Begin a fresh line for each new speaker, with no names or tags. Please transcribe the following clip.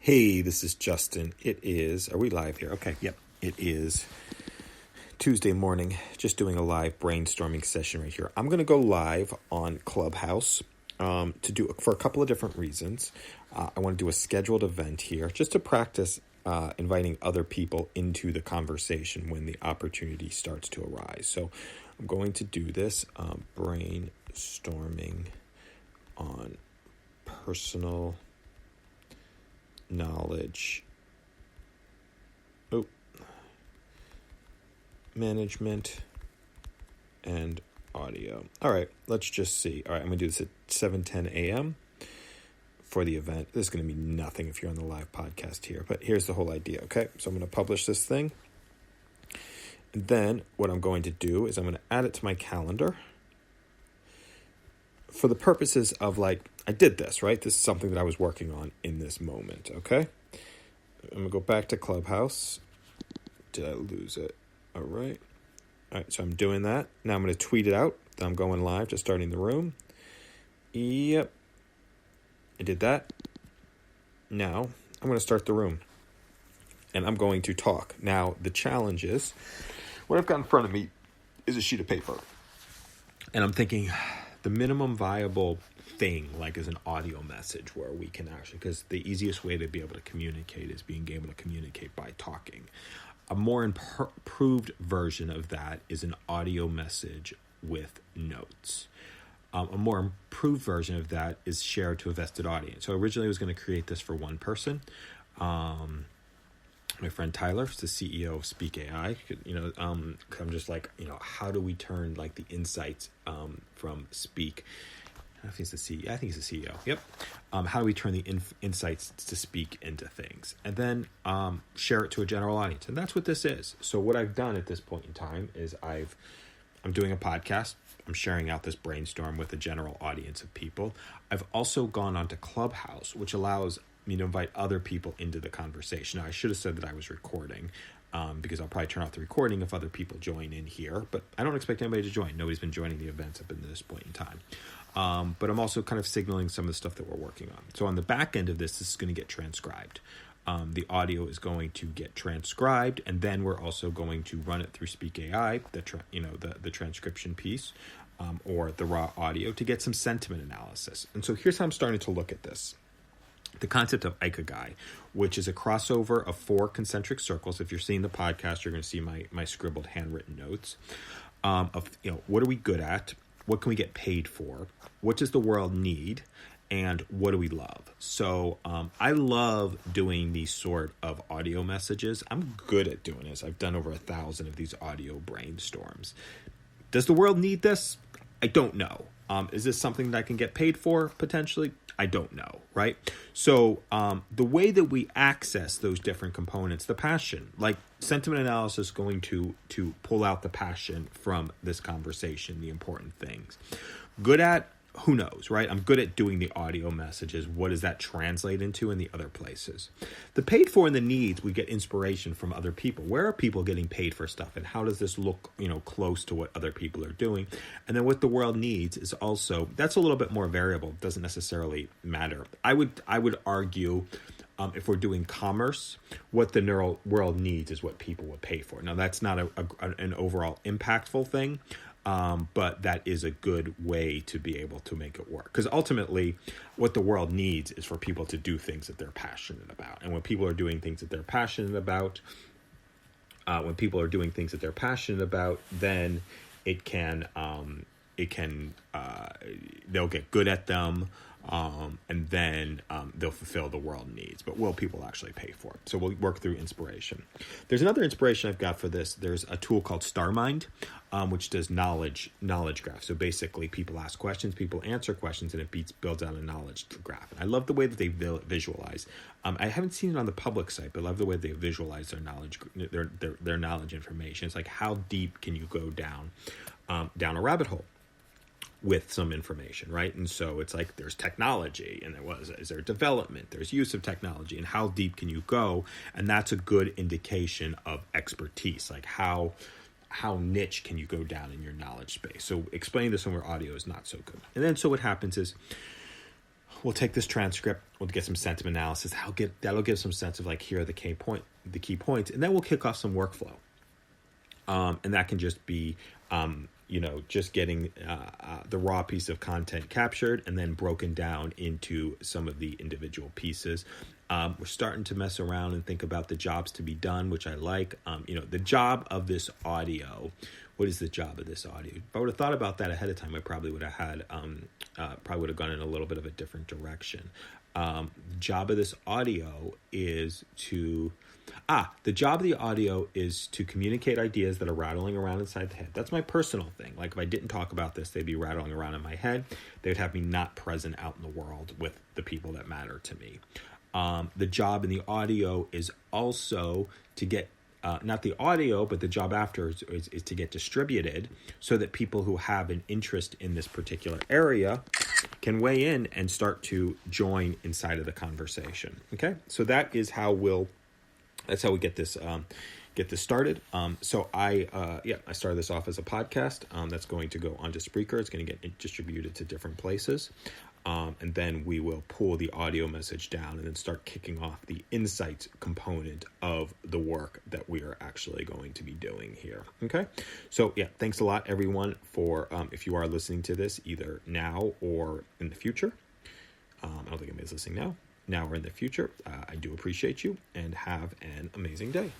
Hey, this is Justin. Are we live here? Okay, yep, it is Tuesday morning, just doing a live brainstorming session right here. I'm going to go live on Clubhouse for a couple of different reasons. I want to do a scheduled event here just to practice inviting other people into the conversation when the opportunity starts to arise. So I'm going to do this brainstorming on personal knowledge management and audio. All right, let's just see. All right, I'm going to do this at 7:10 a.m. for the event. This is going to be nothing if you're on the live podcast here, but here's the whole idea, okay? So I'm going to publish this thing, and then what I'm going to do is I'm going to add it to my calendar for the purposes of I did this, right? This is something that I was working on in this moment, okay? I'm going to go back to Clubhouse. Did I lose it? All right, so I'm doing that. Now I'm going to tweet it out. I'm going live, just starting the room. Yep, I did that. Now I'm going to start the room, and I'm going to talk. Now the challenge is, what I've got in front of me is a sheet of paper, and I'm thinking the minimum viable thing is an audio message where we can actually, because the easiest way to be able to communicate is being able to communicate by talking. A more improved version of that is an audio message with notes. A more improved version of that is shared to a vested audience. So originally I was going to create this for one person. My friend Tyler is the CEO of Speak AI. I'm just how do we turn the insights from Speak? I don't know if he's the CEO. I think he's the CEO. Yep. How do we turn the insights to Speak into things? And then share it to a general audience. And that's what this is. So what I've done at this point in time is I'm doing a podcast. I'm sharing out this brainstorm with a general audience of people. I've also gone onto Clubhouse, which allows me to invite other people into the conversation. Now, I should have said that I was recording because I'll probably turn off the recording if other people join in here. But I don't expect anybody to join. Nobody's been joining the events up until this point in time. But I'm also kind of signaling some of the stuff that we're working on. So on the back end of this is going to get transcribed. The audio is going to get transcribed, and then we're also going to run it through Speak AI, the transcription piece, or the raw audio to get some sentiment analysis. And so here's how I'm starting to look at this. The concept of Ikigai, which is a crossover of 4 concentric circles. If you're seeing the podcast, you're going to see my scribbled handwritten notes what are we good at? What can we get paid for? What does the world need? And what do we love? So I love doing these sort of audio messages. I'm good at doing this. I've done over 1,000 of these audio brainstorms. Does the world need this? I don't know. Is this something that I can get paid for potentially? I don't know, right? So the way that we access those different components, the passion, sentiment analysis, going to pull out the passion from this conversation, the important things. Good at, who knows, right? I'm good at doing the audio messages. What does that translate into in the other places? The paid for and the needs, we get inspiration from other people. Where are people getting paid for stuff? And how does this look, close to what other people are doing? And then what the world needs is also, that's a little bit more variable. It doesn't necessarily matter. I would argue if we're doing commerce, what the world needs is what people would pay for. Now, that's not an overall impactful thing. But that is a good way to be able to make it work. Because ultimately, what the world needs is for people to do things that they're passionate about. And when people are doing things that they're passionate about, then they'll get good at them. And then they'll fulfill the world needs. But will people actually pay for it? So we'll work through inspiration. There's another inspiration I've got for this. There's a tool called StarMind, which does knowledge graph. So basically, people ask questions, people answer questions, and it builds out a knowledge graph. And I love the way that they visualize. I haven't seen it on the public site, but I love the way they visualize their knowledge, their knowledge information. It's like, how deep can you go down a rabbit hole with some information, right? And so it's like there's technology, and is there development, there's use of technology, and how deep can you go? And that's a good indication of expertise, like how niche can you go down in your knowledge space. So explaining this over audio is not so good. And then so what happens is we'll take this transcript, we'll get some sentiment analysis. That'll give some sense of like, here are the key points, and then we'll kick off some workflow. And that can just be, just getting the raw piece of content captured and then broken down into some of the individual pieces. We're starting to mess around and think about the jobs to be done, which I like. The job of this audio. What is the job of this audio? If I would have thought about that ahead of time, I probably would have gone in a little bit of a different direction. The job of this audio is to communicate ideas that are rattling around inside the head. That's my personal thing. Like, if I didn't talk about this, they'd be rattling around in my head. They'd have me not present out in the world with the people that matter to me. The job in the audio is also to get, not the audio, but the job after is to get distributed so that people who have an interest in this particular area can weigh in and start to join inside of the conversation. Okay, so that's how we get this started. So I started this off as a podcast that's going to go onto Spreaker. It's going to get distributed to different places. And then we will pull the audio message down and then start kicking off the insights component of the work that we are actually going to be doing here. Okay. So thanks a lot, everyone, for, if you are listening to this either now or in the future. I don't think anybody's listening now or in the future. I do appreciate you, and have an amazing day.